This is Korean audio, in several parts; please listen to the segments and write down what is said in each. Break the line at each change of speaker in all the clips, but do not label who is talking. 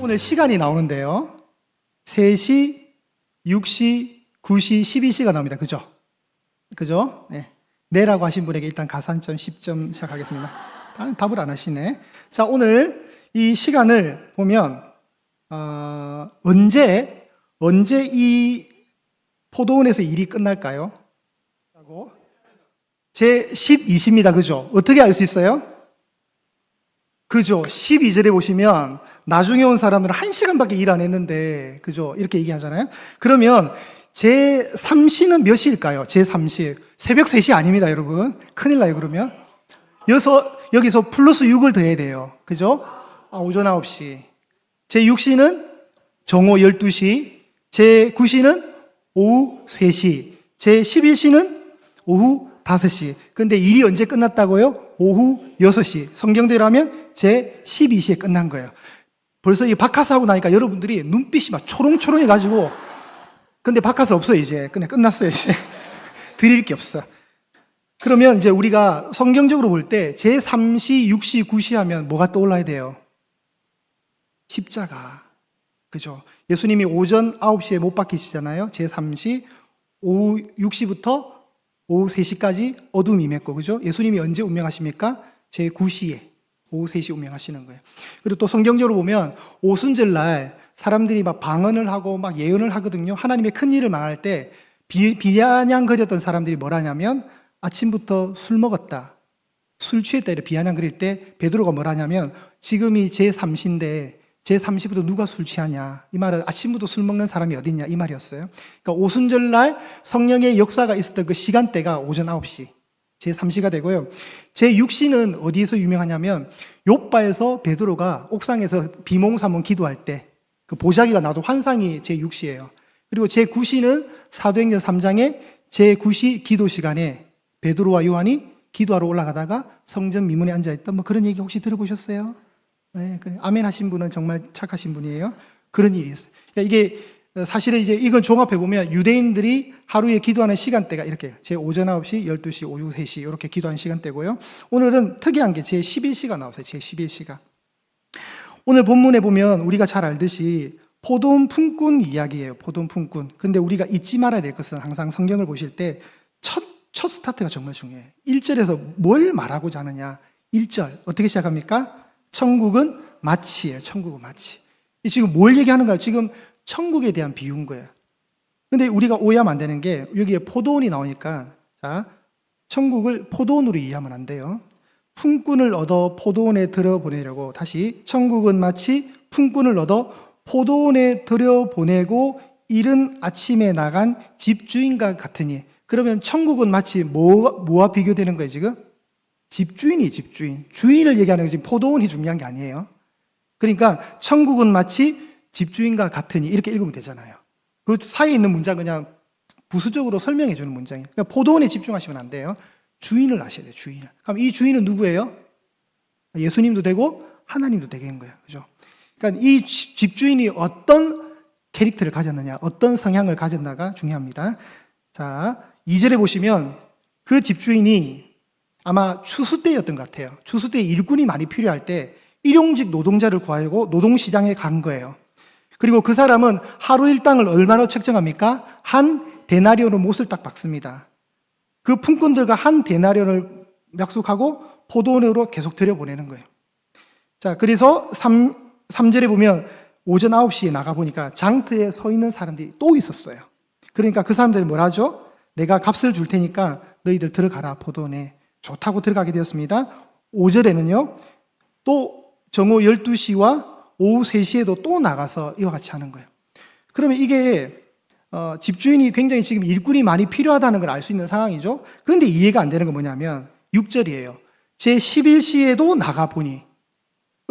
오늘 시간이 나오는데요. 3시, 6시, 9시, 12시가 나옵니다. 그죠? 그죠? 네. 네라고 하신 분에게 일단 가산점 10점 시작하겠습니다. 답을 안 하시네. 자, 오늘 이 시간을 보면, 언제 이 포도원에서 일이 끝날까요? 제 12시입니다. 그죠? 어떻게 알 수 있어요? 그죠? 12절에 보시면 나중에 온 사람들은 1시간밖에 일 안 했는데, 그죠? 이렇게 얘기하잖아요. 그러면 제 3시는 몇 시일까요? 제 3시. 새벽 3시 아닙니다, 여러분. 큰일 나요, 그러면. 여기서 플러스 6을 더해야 돼요. 그죠? 오전 9시. 제 6시는 정오 12시. 제 9시는 오후 3시. 제 11시는 오후 5시. 근데 일이 언제 끝났다고요? 오후 6시. 성경대로 하면 제 12시에 끝난 거예요. 벌써 이 바카스 하고 나니까 여러분들이 눈빛이 막 초롱초롱해가지고, 근데 바카스 없어요, 이제. 그냥 끝났어요, 이제. 드릴 게 없어. 그러면 이제 우리가 성경적으로 볼 때 제 3시, 6시, 9시 하면 뭐가 떠올라야 돼요? 십자가. 그죠? 예수님이 오전 9시에 못 박히시잖아요. 제 3시, 오후 6시부터 오후 3시까지 어둠이 임했고, 그죠? 예수님이 언제 운명하십니까? 제 9시에, 오후 3시 운명하시는 거예요. 그리고 또 성경적으로 보면 오순절날 사람들이 막 방언을 하고 막 예언을 하거든요. 하나님의 큰 일을 망할 때 비아냥거렸던 사람들이 뭐라냐면 아침부터 술 먹었다, 술 취했다 이렇게 비아냥거릴 때 베드로가 뭐라냐면 지금이 제 3시인데 제 3시부터 누가 술 취하냐, 이 말은 아침부터 술 먹는 사람이 어딨냐 이 말이었어요. 그러니까 오순절날 성령의 역사가 있었던 그 시간대가 오전 9시 제 3시가 되고요. 제 6시는 어디에서 유명하냐면 욥바에서 베드로가 옥상에서 비몽사몽 기도할 때 그 보자기가 나도 환상이 제 6시예요. 그리고 제 9시는 사도행전 3장에 제 9시 기도 시간에 베드로와 요한이 기도하러 올라가다가 성전 미문에 앉아있던 뭐 그런 얘기 혹시 들어보셨어요? 네, 그래. 아멘 하신 분은 정말 착하신 분이에요. 그런 일이 있어요. 그러니까 이게 사실은 이제 이건 종합해보면 유대인들이 하루에 기도하는 시간대가 이렇게 제 오전 9시, 12시, 오후 3시 이렇게 기도하는 시간대고요. 오늘은 특이한 게 제 11시가 나왔어요. 제 11시가. 오늘 본문에 보면 우리가 잘 알듯이 포도원 품꾼 이야기예요. 포도원 품꾼. 근데 우리가 잊지 말아야 될 것은 항상 성경을 보실 때 첫 스타트가 정말 중요해요. 1절에서 뭘 말하고자 하느냐. 1절 어떻게 시작합니까? 천국은 마치예요. 천국은 마치. 지금 뭘 얘기하는가요? 지금 천국에 대한 비유인 거예요. 근데 우리가 오해하면 안 되는 게 여기에 포도원이 나오니까, 자, 천국을 포도원으로 이해하면 안 돼요. 품꾼을 얻어 포도원에 들여보내려고, 다시 천국은 마치 품꾼을 얻어 포도원에 들여보내고 이른 아침에 나간 집주인과 같으니. 그러면 천국은 마치 뭐와 비교되는 거예요 지금? 집주인이 집주인. 주인을 얘기하는 거지 포도원이 중요한 게 아니에요. 그러니까 천국은 마치 집주인과 같으니 이렇게 읽으면 되잖아요. 그 사이에 있는 문장 그냥 부수적으로 설명해 주는 문장이에요. 그러니까 포도원에 집중하시면 안 돼요. 주인을 아셔야 돼요. 주인을. 그럼 이 주인은 누구예요? 예수님도 되고 하나님도 되는 거예요. 그죠? 그러니까 이 집주인이 어떤 캐릭터를 가졌느냐, 어떤 성향을 가졌나가 중요합니다. 자, 2절에 보시면 그 집주인이 아마 추수 때였던 것 같아요. 추수 때 일꾼이 많이 필요할 때 일용직 노동자를 구하려고 노동시장에 간 거예요. 그리고 그 사람은 하루 일당을 얼마나 책정합니까? 한 데나리온으로 못을 딱 박습니다. 그 품꾼들과 한 데나리온을 약속하고 포도원으로 계속 들여보내는 거예요. 자, 그래서 3절에 보면 오전 9시에 나가보니까 장터에 서 있는 사람들이 또 있었어요. 그러니까 그 사람들이 뭐라 하죠? 내가 값을 줄 테니까 너희들 들어가라, 포도원에. 좋다고 들어가게 되었습니다. 5절에는요, 또 정오 12시와 오후 3시에도 또 나가서 이와 같이 하는 거예요. 그러면 이게 집주인이 굉장히 지금 일꾼이 많이 필요하다는 걸 알 수 있는 상황이죠. 그런데 이해가 안 되는 건 뭐냐면 6절이에요. 제 11시에도 나가보니.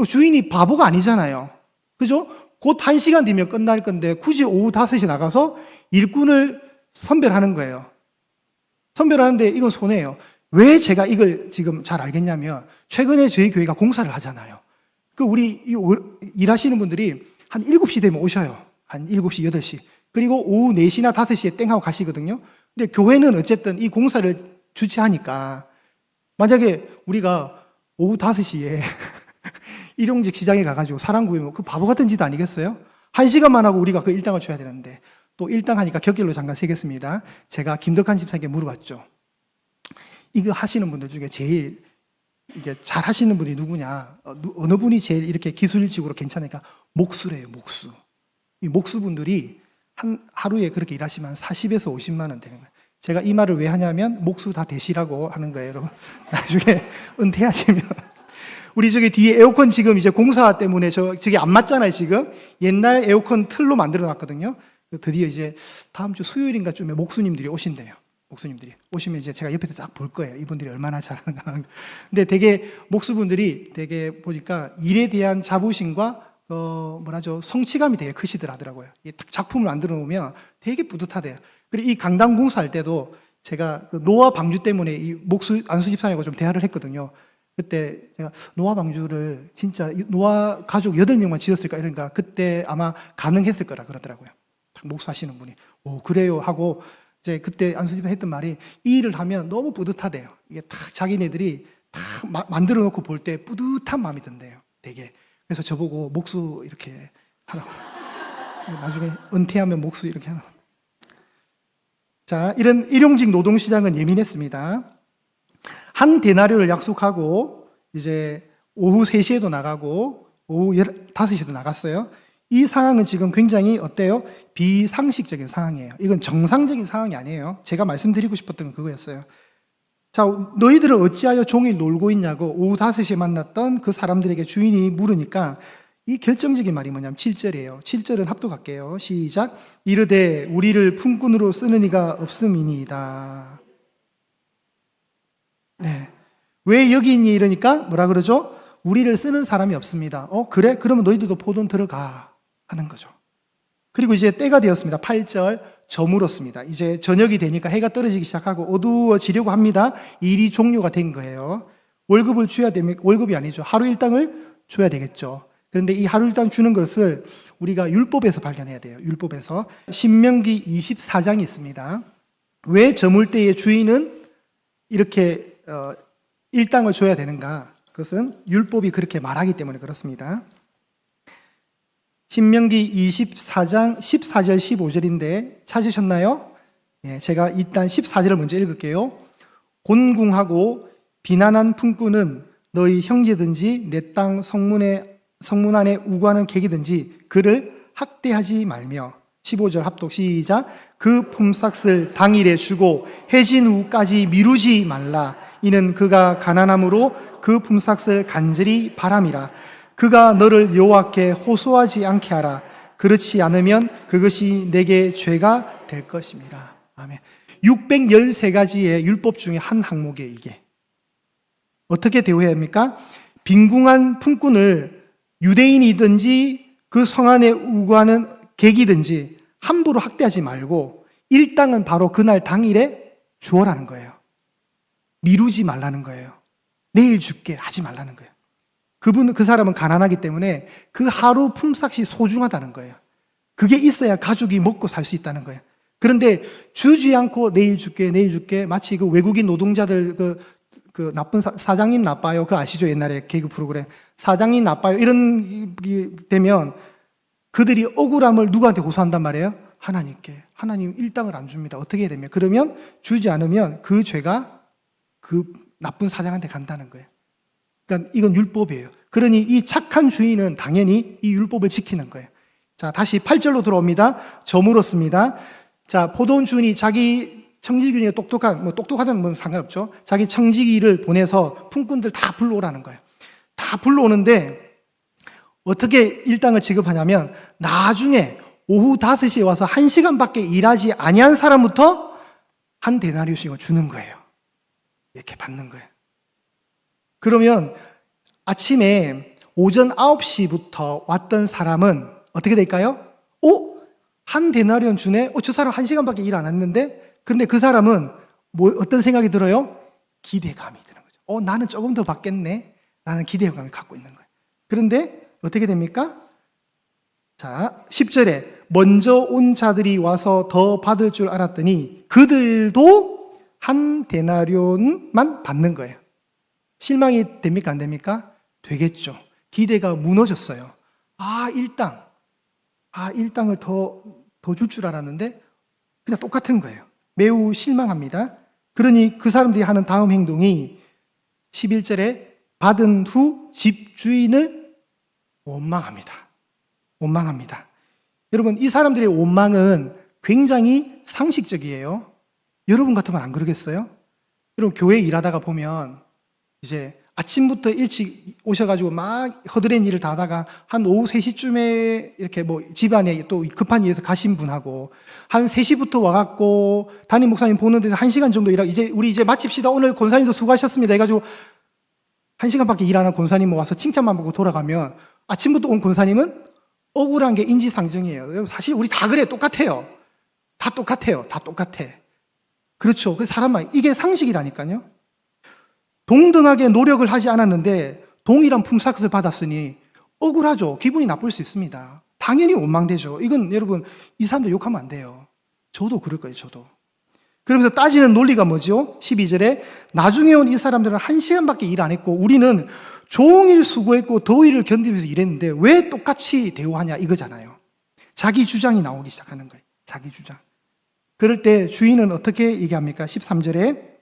주인이 바보가 아니잖아요. 그죠? 곧 1시간 뒤면 끝날 건데 굳이 오후 5시 나가서 일꾼을 선별하는 거예요. 선별하는데 이건 손해예요. 왜 제가 이걸 지금 잘 알겠냐면 최근에 저희 교회가 공사를 하잖아요. 우리 일하시는 분들이 한 7시 되면 오셔요. 한 7시, 8시. 그리고 오후 4시나 5시에 땡 하고 가시거든요. 근데 교회는 어쨌든 이 공사를 주최하니까 만약에 우리가 오후 5시에 일용직 시장에 가가지고 사람 구이면 그 바보 같은 짓 아니겠어요? 1시간만 하고 우리가 그 일당을 줘야 되는데, 또 일당 하니까 격결로 잠깐 세겠습니다. 제가 김덕한 집사님께 물어봤죠. 이거 하시는 분들 중에 제일 이게 잘 하시는 분이 누구냐? 어느 분이 제일 이렇게 기술직으로 괜찮으니까 목수래요, 목수. 이 목수분들이 하루에 그렇게 일하시면 한 40에서 50만 원 되는 거예요. 제가 이 말을 왜 하냐면 목수 다 되시라고 하는 거예요, 여러분. 나중에 은퇴하시면. 우리 저기 뒤에 에어컨 지금 이제 공사 때문에 저기 안 맞잖아요, 지금. 옛날 에어컨 틀로 만들어 놨거든요. 드디어 이제 다음 주 수요일인가 쯤에 목수님들이 오신대요. 목수님들이 오시면 이제 제가 옆에서 딱 볼 거예요. 이분들이 얼마나 잘하는가. 근데 되게 목수분들이 되게 보니까 일에 대한 자부심과 성취감이 되게 크시더라고요. 작품을 만들어 놓으면 되게 뿌듯하대요. 그리고 이 강당 공사할 때도 제가 그 노아 방주 때문에 이 안수 집사님하고 좀 대화를 했거든요. 그때 제가 노아 방주를 진짜 노아 가족 8명만 지었을까 이러니까 그때 아마 가능했을 거라 그러더라고요. 목사하시는 분이. 오, 그래요 하고 이제 그때 안수 집사 했던 말이 이 일을 하면 너무 뿌듯하대요. 이게 딱 자기네들이 다 만들어 놓고 볼 때 뿌듯한 마음이 든대요. 되게. 그래서 저보고 목수 이렇게 하라고. 나중에 은퇴하면 목수 이렇게 하라고. 자, 이런 일용직 노동시장은 예민했습니다. 한 데나리오를 약속하고 이제 오후 3시에도 나가고 오후 5시에도 나갔어요. 이 상황은 지금 굉장히 어때요? 비상식적인 상황이에요. 이건 정상적인 상황이 아니에요. 제가 말씀드리고 싶었던 건 그거였어요. 자, 너희들은 어찌하여 종일 놀고 있냐고 오후 5시에 만났던 그 사람들에게 주인이 물으니까 이 결정적인 말이 뭐냐면 7절이에요. 7절은 합독할게요. 시작. 이르되 우리를 품꾼으로 쓰는 이가 없음이니이다. 네. 왜 여기 있니? 이러니까 뭐라 그러죠? 우리를 쓰는 사람이 없습니다. 그래? 그러면 너희들도 포돈 들어가. 하는 거죠. 그리고 이제 때가 되었습니다. 8절. 저물었습니다. 이제 저녁이 되니까 해가 떨어지기 시작하고 어두워지려고 합니다. 일이 종료가 된 거예요. 월급을 줘야 됩니까? 월급이 아니죠. 하루 일당을 줘야 되겠죠. 그런데 이 하루 일당 주는 것을 우리가 율법에서 발견해야 돼요. 율법에서. 신명기 24장이 있습니다. 왜 저물 때의 주인은 이렇게 일당을 줘야 되는가? 그것은 율법이 그렇게 말하기 때문에 그렇습니다. 신명기 24장 14절 15절인데 찾으셨나요? 예, 제가 일단 14절을 먼저 읽을게요. 곤궁하고 비난한 품꾼은 너희 형제든지 내 땅 성문 안에 우고하는 객이든지 그를 학대하지 말며 15절 합독 시작. 그 품삯을 당일에 주고 해진 후까지 미루지 말라. 이는 그가 가난함으로 그 품삯을 간절히 바람이라. 그가 너를 여호와께 호소하지 않게 하라. 그렇지 않으면 그것이 내게 죄가 될 것입니다. 아멘. 613가지의 율법 중에 한 항목이에요, 이게. 어떻게 대우해야 합니까? 빈궁한 품꾼을 유대인이든지 그 성 안에 우거하는 객이든지 함부로 학대하지 말고 일당은 바로 그날 당일에 주어라는 거예요. 미루지 말라는 거예요. 내일 줄게 하지 말라는 거예요. 그 사람은 가난하기 때문에 그 하루 품삯이 소중하다는 거예요. 그게 있어야 가족이 먹고 살 수 있다는 거예요. 그런데 주지 않고 내일 줄게, 내일 줄게, 마치 그 외국인 노동자들 그 나쁜 사장님 나빠요. 그거 아시죠? 옛날에 개그 프로그램. 사장님 나빠요. 이런 되면 그들이 억울함을 누구한테 호소한단 말이에요? 하나님께. 하나님 일당을 안 줍니다. 어떻게 해야 되면? 그러면 주지 않으면 그 죄가 그 나쁜 사장한테 간다는 거예요. 그러니까 이건 율법이에요. 그러니 이 착한 주인은 당연히 이 율법을 지키는 거예요. 자, 다시 8절로 들어옵니다. 저물었습니다. 자, 포도원 주인이 자기 청지기에 똑똑하다는 건 상관없죠. 자기 청지기를 보내서 품꾼들 다 불러오라는 거예요. 다 불러오는데 어떻게 일당을 지급하냐면 나중에 오후 5시에 와서 1시간밖에 일하지 아니한 사람부터 한 데나리오씩을 주는 거예요. 이렇게 받는 거예요. 그러면 아침에 오전 9시부터 왔던 사람은 어떻게 될까요? 한 데나리온 주네? 저 사람 1시간밖에 일 안 했는데? 근데 그 사람은 어떤 생각이 들어요? 기대감이 드는 거죠. 나는 조금 더 받겠네? 라는 기대감을 갖고 있는 거예요. 그런데 어떻게 됩니까? 자, 10절에 먼저 온 자들이 와서 더 받을 줄 알았더니 그들도 한 데나리온만 받는 거예요. 실망이 됩니까? 안 됩니까? 되겠죠. 기대가 무너졌어요. 일당을 더 줄 줄 알았는데 그냥 똑같은 거예요. 매우 실망합니다. 그러니 그 사람들이 하는 다음 행동이 11절에 받은 후 집주인을 원망합니다. 여러분, 이 사람들의 원망은 굉장히 상식적이에요. 여러분 같으면 안 그러겠어요? 여러분, 교회 일하다가 보면 이제 아침부터 일찍 오셔가지고 막 허드렛 일을 다 하다가 한 오후 3시쯤에 이렇게 뭐 집안에 또 급한 일에서 가신 분하고 한 3시부터 와갖고 담임 목사님 보는 데서 1시간 정도 일하고 우리 이제 마칩시다. 오늘 권사님도 수고하셨습니다. 해가지고 1시간밖에 일 안 한 권사님 와서 칭찬만 보고 돌아가면 아침부터 온 권사님은 억울한 게 인지상정이에요. 사실 우리 다 그래. 똑같아요. 다 똑같아. 그렇죠. 그 사람만 이게 상식이라니까요. 동등하게 노력을 하지 않았는데 동일한 품삯을 받았으니 억울하죠. 기분이 나쁠 수 있습니다. 당연히 원망되죠. 이건 여러분 이 사람들 욕하면 안 돼요. 저도 그럴 거예요. 저도. 그러면서 따지는 논리가 뭐죠? 12절에 나중에 온 이 사람들은 1시간밖에 일 안 했고 우리는 종일 수고했고 더위를 견디면서 일했는데 왜 똑같이 대우하냐 이거잖아요. 자기 주장이 나오기 시작하는 거예요. 자기 주장. 그럴 때 주인은 어떻게 얘기합니까? 13절에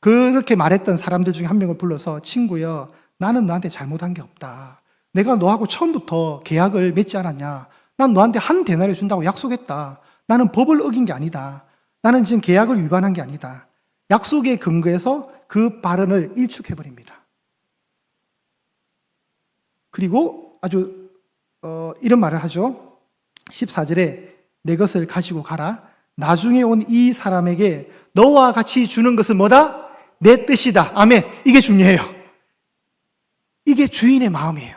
그렇게 말했던 사람들 중에 한 명을 불러서 친구여, 나는 너한테 잘못한 게 없다. 내가 너하고 처음부터 계약을 맺지 않았냐? 난 너한테 한 데나리를 준다고 약속했다. 나는 법을 어긴 게 아니다. 나는 지금 계약을 위반한 게 아니다. 약속에 근거해서 그 발언을 일축해버립니다. 그리고 아주 이런 말을 하죠. 14절에 내 것을 가지고 가라. 나중에 온 이 사람에게 너와 같이 주는 것은 뭐다? 내 뜻이다. 아멘. 이게 중요해요. 이게 주인의 마음이에요.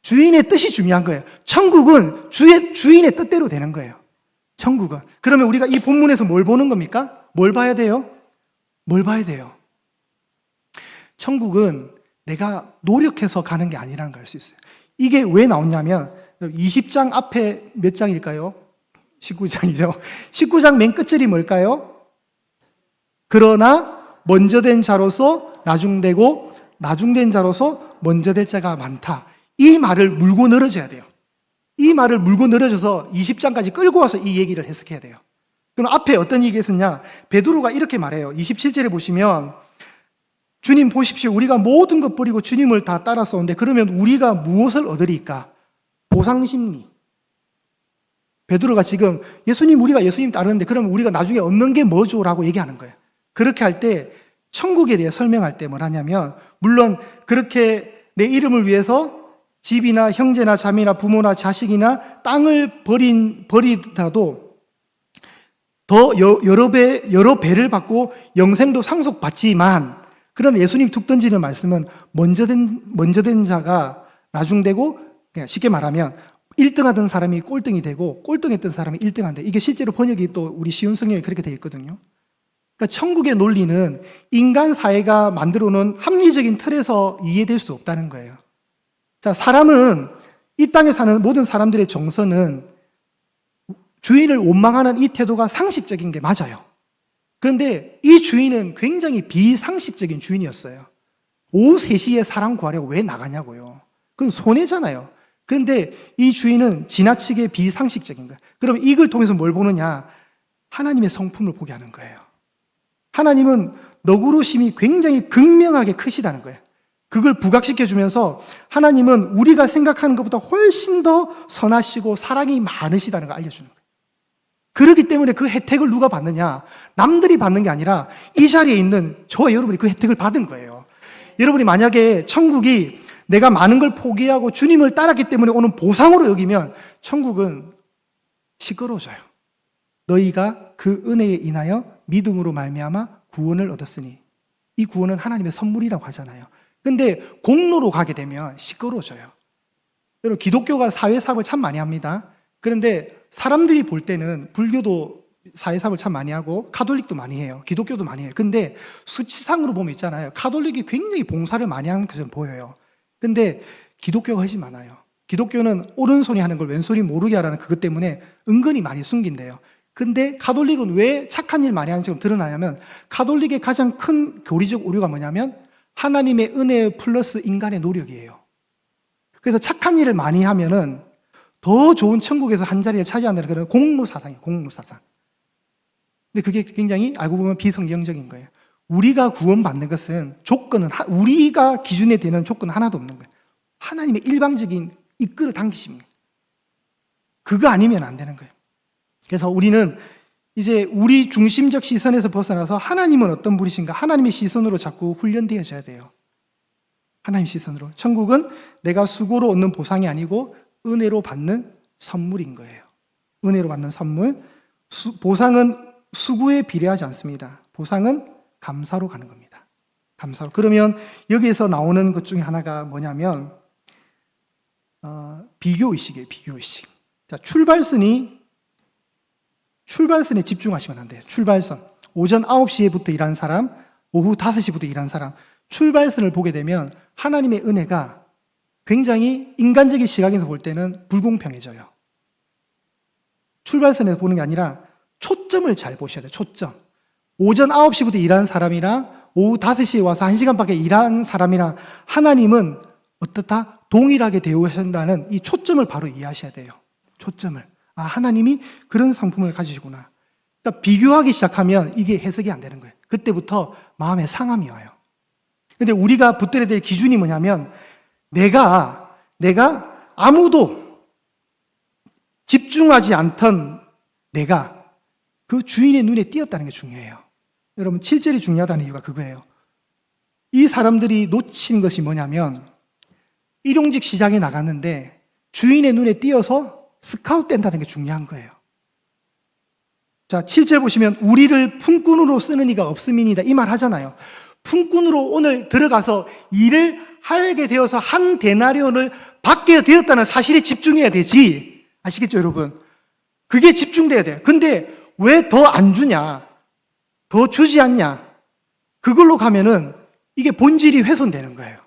주인의 뜻이 중요한 거예요. 천국은 주인의 뜻대로 되는 거예요. 천국은. 그러면 우리가 이 본문에서 뭘 보는 겁니까? 뭘 봐야 돼요? 천국은 내가 노력해서 가는 게 아니라는 걸 알 수 있어요. 이게 왜 나오냐면 20장 앞에 몇 장일까요? 19장이죠. 19장 맨 끝절이 뭘까요? 그러나 먼저 된 자로서 나중되고 나중된 자로서 먼저 될 자가 많다. 이 말을 물고 늘어져야 돼요. 이 말을 물고 늘어져서 20장까지 끌고 와서 이 얘기를 해석해야 돼요. 그럼 앞에 어떤 얘기가 있었냐? 베드로가 이렇게 말해요. 27절에 보시면 주님 보십시오. 우리가 모든 것 버리고 주님을 다 따라서오는데 그러면 우리가 무엇을 얻으리까? 보상심리. 베드로가 지금 우리가 예수님 따르는데 그러면 우리가 나중에 얻는 게 뭐죠? 라고 얘기하는 거예요. 그렇게 할 때 천국에 대해 설명할 때 뭘 하냐면 물론 그렇게 내 이름을 위해서 집이나 형제나 자매나 부모나 자식이나 땅을 버리더라도 더 여러 배를 받고 영생도 상속받지만 그런 예수님 툭 던지는 말씀은 먼저 된 자가 나중되고 그냥 쉽게 말하면 1등 하던 사람이 꼴등이 되고 꼴등했던 사람이 1등 한다. 이게 실제로 번역이 또 우리 쉬운 성경에 그렇게 되어 있거든요. 그러니까 천국의 논리는 인간 사회가 만들어 놓은 합리적인 틀에서 이해될 수 없다는 거예요. 자, 사람은 이 땅에 사는 모든 사람들의 정서는 주인을 원망하는 이 태도가 상식적인 게 맞아요. 그런데 이 주인은 굉장히 비상식적인 주인이었어요. 오후 3시에 사람 구하려고 왜 나가냐고요. 그건 손해잖아요. 그런데 이 주인은 지나치게 비상식적인 거예요. 그럼 이걸 통해서 뭘 보느냐? 하나님의 성품을 보게 하는 거예요. 하나님은 너그러심이 굉장히 극명하게 크시다는 거예요. 그걸 부각시켜주면서 하나님은 우리가 생각하는 것보다 훨씬 더 선하시고 사랑이 많으시다는 걸 알려주는 거예요. 그렇기 때문에 그 혜택을 누가 받느냐? 남들이 받는 게 아니라 이 자리에 있는 저와 여러분이 그 혜택을 받은 거예요. 여러분이 만약에 천국이 내가 많은 걸 포기하고 주님을 따랐기 때문에 오는 보상으로 여기면 천국은 시끄러워져요. 너희가 그 은혜에 인하여 믿음으로 말미암아 구원을 얻었으니 이 구원은 하나님의 선물이라고 하잖아요. 근데 공로로 가게 되면 시끄러워져요. 여러분 기독교가 사회사업을 참 많이 합니다. 그런데 사람들이 볼 때는 불교도 사회사업을 참 많이 하고 가톨릭도 많이 해요. 기독교도 많이 해요. 근데 수치상으로 보면 있잖아요. 가톨릭이 굉장히 봉사를 많이 하는 것처럼 보여요. 근데 기독교가 훨씬 많아요. 기독교는 오른손이 하는 걸 왼손이 모르게 하라는 그것 때문에 은근히 많이 숨긴대요. 근데 가톨릭은 왜 착한 일 많이 하는 것처럼 드러나냐면 가톨릭의 가장 큰 교리적 오류가 뭐냐면 하나님의 은혜 플러스 인간의 노력이에요. 그래서 착한 일을 많이 하면은 더 좋은 천국에서 한 자리를 차지한다는 그런 공로사상이에요. 공로사상. 근데 그게 굉장히 알고 보면 비성경적인 거예요. 우리가 구원받는 것은 우리가 기준에 되는 조건은 하나도 없는 거예요. 하나님의 일방적인 이끌어 당기십니다. 그거 아니면 안 되는 거예요. 그래서 우리는 이제 우리 중심적 시선에서 벗어나서 하나님은 어떤 분이신가? 하나님의 시선으로 자꾸 훈련되어져야 돼요. 하나님 시선으로. 천국은 내가 수고로 얻는 보상이 아니고 은혜로 받는 선물인 거예요. 은혜로 받는 선물. 보상은 수고에 비례하지 않습니다. 보상은 감사로 가는 겁니다. 감사로. 그러면 여기에서 나오는 것 중에 하나가 뭐냐면 비교의식이에요. 비교의식. 자, 출발선에 집중하시면 안 돼요. 출발선. 오전 9시부터 일하는 사람, 오후 5시부터 일하는 사람. 출발선을 보게 되면 하나님의 은혜가 굉장히 인간적인 시각에서 볼 때는 불공평해져요. 출발선에서 보는 게 아니라 초점을 잘 보셔야 돼요. 초점. 오전 9시부터 일하는 사람이랑 오후 5시에 와서 1시간밖에 일하는 사람이랑 하나님은 어떻다? 동일하게 대우하신다는 이 초점을 바로 이해하셔야 돼요. 초점을. 아, 하나님이 그런 성품을 가지시구나. 그러니까 비교하기 시작하면 이게 해석이 안 되는 거예요. 그때부터 마음에 상함이 와요. 근데 우리가 붙들어야 될 기준이 뭐냐면 내가 아무도 집중하지 않던 내가 그 주인의 눈에 띄었다는 게 중요해요. 여러분 7절이 중요하다는 이유가 그거예요. 이 사람들이 놓친 것이 뭐냐면 일용직 시장에 나갔는데 주인의 눈에 띄어서 스카웃 된다는 게 중요한 거예요. 자, 7절 보시면 우리를 품꾼으로 쓰는 이가 없음이니이다 이 말 하잖아요. 품꾼으로 오늘 들어가서 일을 하게 되어서 한 데나리온을 받게 되었다는 사실에 집중해야 되지. 아시겠죠, 여러분? 그게 집중돼야 돼요. 근데 왜 더 안 주냐? 더 주지 않냐? 그걸로 가면은 이게 본질이 훼손되는 거예요.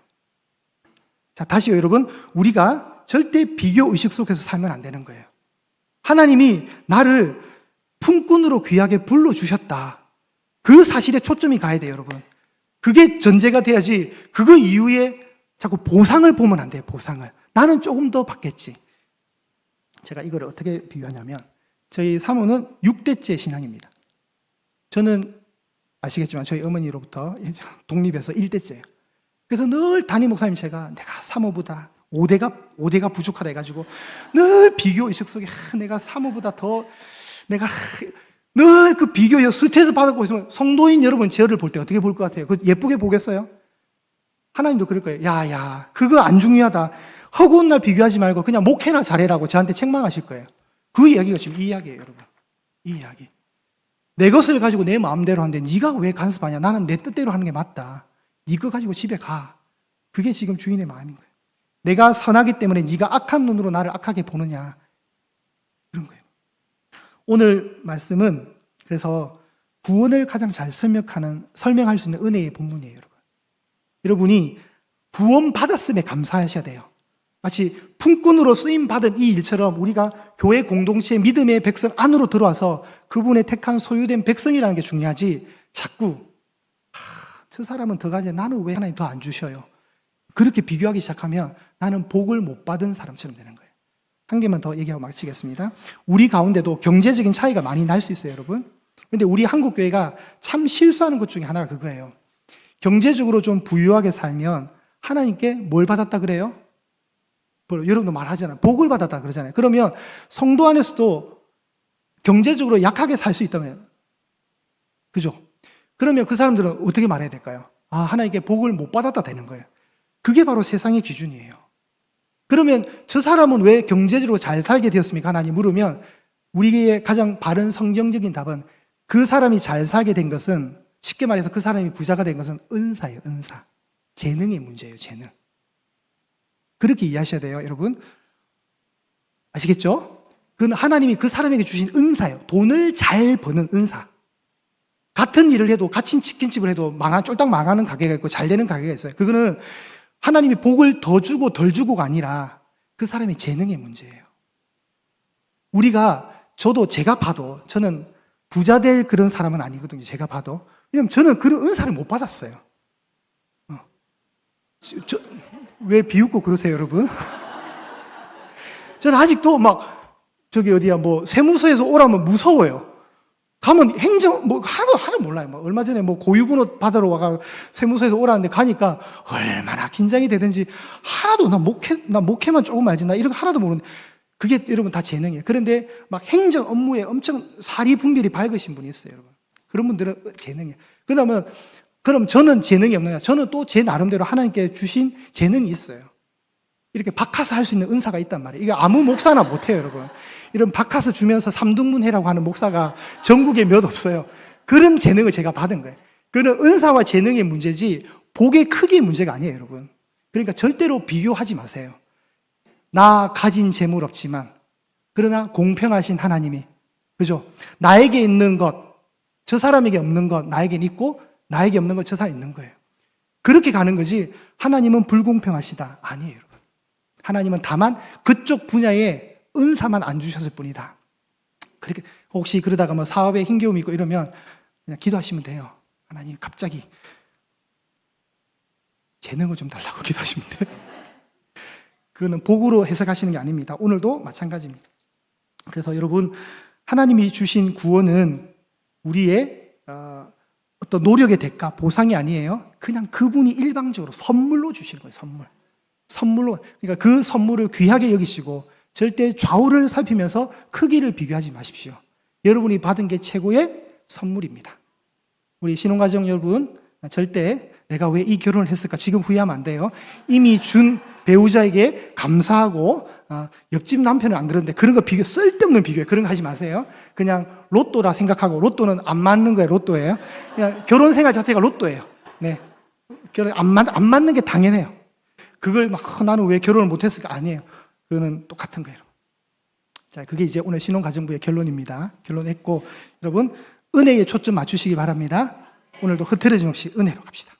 자, 다시요, 여러분. 우리가 절대 비교 의식 속에서 살면 안 되는 거예요. 하나님이 나를 품꾼으로 귀하게 불러주셨다. 그 사실에 초점이 가야 돼요, 여러분. 그게 전제가 돼야지 그거 이후에 자꾸 보상을 보면 안 돼요, 보상을. 나는 조금 더 받겠지. 제가 이걸 어떻게 비유하냐면 저희 사모는 6대째 신앙입니다. 저는 아시겠지만 저희 어머니로부터 독립해서 1대째예요. 그래서 늘 담임 목사님 내가 사모보다 5대가 부족하다 해가지고 늘 비교 의식 속에 내가 사모보다 더 내가 늘 그 비교에 스트레스 받고 있으면 성도인 여러분 저를 볼 때 어떻게 볼 것 같아요? 그 예쁘게 보겠어요? 하나님도 그럴 거예요. 야, 그거 안 중요하다. 허구한 날 비교하지 말고 그냥 목회나 잘해라고 저한테 책망하실 거예요. 그 이야기가 지금 이 이야기예요, 여러분. 이 이야기. 내 것을 가지고 내 마음대로 하는데 네가 왜 간섭하냐? 나는 내 뜻대로 하는 게 맞다. 이거 가지고 집에 가. 그게 지금 주인의 마음인 거예요. 내가 선하기 때문에 네가 악한 눈으로 나를 악하게 보느냐. 그런 거예요. 오늘 말씀은 그래서 구원을 가장 잘 설명할 수 있는 은혜의 본문이에요, 여러분. 여러분이 구원 받았음에 감사하셔야 돼요. 마치 품꾼으로 쓰임 받은 이 일처럼 우리가 교회 공동체 믿음의 백성 안으로 들어와서 그분의 택한 소유된 백성이라는 게 중요하지. 자꾸 저 사람은 더 가지 나는 왜 하나님 더 안 주셔요? 그렇게 비교하기 시작하면 나는 복을 못 받은 사람처럼 되는 거예요. 한 개만 더 얘기하고 마치겠습니다. 우리 가운데도 경제적인 차이가 많이 날 수 있어요, 여러분. 근데 우리 한국 교회가 참 실수하는 것 중에 하나가 그거예요. 경제적으로 좀 부유하게 살면 하나님께 뭘 받았다 그래요? 여러분도 말하잖아요. 복을 받았다 그러잖아요. 그러면 성도 안에서도 경제적으로 약하게 살 수 있다면, 그죠? 그러면 그 사람들은 어떻게 말해야 될까요? 아, 하나님께 복을 못 받았다 되는 거예요. 그게 바로 세상의 기준이에요. 그러면 저 사람은 왜 경제적으로 잘 살게 되었습니까? 하나님 물으면 우리의 가장 바른 성경적인 답은 그 사람이 잘 살게 된 것은 쉽게 말해서 그 사람이 부자가 된 것은 은사예요, 은사. 재능의 문제예요, 재능. 그렇게 이해하셔야 돼요, 여러분. 아시겠죠? 그건 하나님이 그 사람에게 주신 은사예요. 돈을 잘 버는 은사. 같은 일을 해도, 같이 치킨집을 해도 쫄딱 망하는 가게가 있고 잘 되는 가게가 있어요. 그거는 하나님이 복을 더 주고 덜 주고가 아니라 그 사람의 재능의 문제예요. 제가 봐도, 저는 부자 될 그런 사람은 아니거든요, 제가 봐도. 왜냐면 저는 그런 은사를 못 받았어요. 왜 비웃고 그러세요, 여러분? 저는 아직도 어디야, 세무서에서 오라면 무서워요. 가면 행정, 하나도 몰라요. 얼마 전에 고유번호 받으러 와가 세무서에서 오라는데 가니까 얼마나 긴장이 되든지 하나도 나 목회만 조금 알지. 나 이런 거 하나도 모르는데 그게 여러분 다 재능이에요. 그런데 행정 업무에 엄청 사리 분별이 밝으신 분이 있어요, 여러분. 그런 분들은 재능이에요. 그럼 저는 재능이 없느냐? 저는 또 제 나름대로 하나님께 주신 재능이 있어요. 이렇게 바카스 할 수 있는 은사가 있단 말이에요. 이게 아무 목사나 못해요, 여러분. 이런 바카스 주면서 삼등분해라고 하는 목사가 전국에 몇 없어요. 그런 재능을 제가 받은 거예요. 그런 은사와 재능의 문제지 복의 크기의 문제가 아니에요, 여러분. 그러니까 절대로 비교하지 마세요. 나 가진 재물 없지만 그러나 공평하신 하나님이, 그죠? 나에게 있는 것, 저 사람에게 없는 것 나에겐 있고 나에게 없는 것 저 사람에 있는 거예요. 그렇게 가는 거지 하나님은 불공평하시다 아니에요, 여러분. 하나님은 다만 그쪽 분야에 은사만 안 주셨을 뿐이다. 그렇게 혹시 그러다가 사업에 힘겨움이 있고 이러면 그냥 기도하시면 돼요. 하나님 갑자기 재능을 좀 달라고 기도하시면 돼요. 그거는 복으로 해석하시는 게 아닙니다. 오늘도 마찬가지입니다. 그래서 여러분, 하나님이 주신 구원은 우리의 어떤 노력의 대가, 보상이 아니에요. 그냥 그분이 일방적으로 선물로 주시는 거예요. 선물로. 그러니까 그 선물을 귀하게 여기시고 절대 좌우를 살피면서 크기를 비교하지 마십시오. 여러분이 받은 게 최고의 선물입니다. 우리 신혼가정 여러분, 절대 내가 왜 이 결혼을 했을까 지금 후회하면 안 돼요. 이미 준 배우자에게 감사하고, 옆집 남편은 안 그러는데 그런 거 쓸데없는 비교예요. 그런 거 하지 마세요. 그냥 로또라 생각하고, 로또는 안 맞는 거예요. 로또예요. 그냥 결혼 생활 자체가 로또예요. 네. 안 맞는 게 당연해요. 그걸 나는 왜 결혼을 못 했을까? 아니에요. 그거는 똑같은 거예요. 자, 그게 이제 오늘 신혼가정부의 결론입니다. 결론했고, 여러분, 은혜에 초점 맞추시기 바랍니다. 오늘도 흐트러짐 없이 은혜로 갑시다.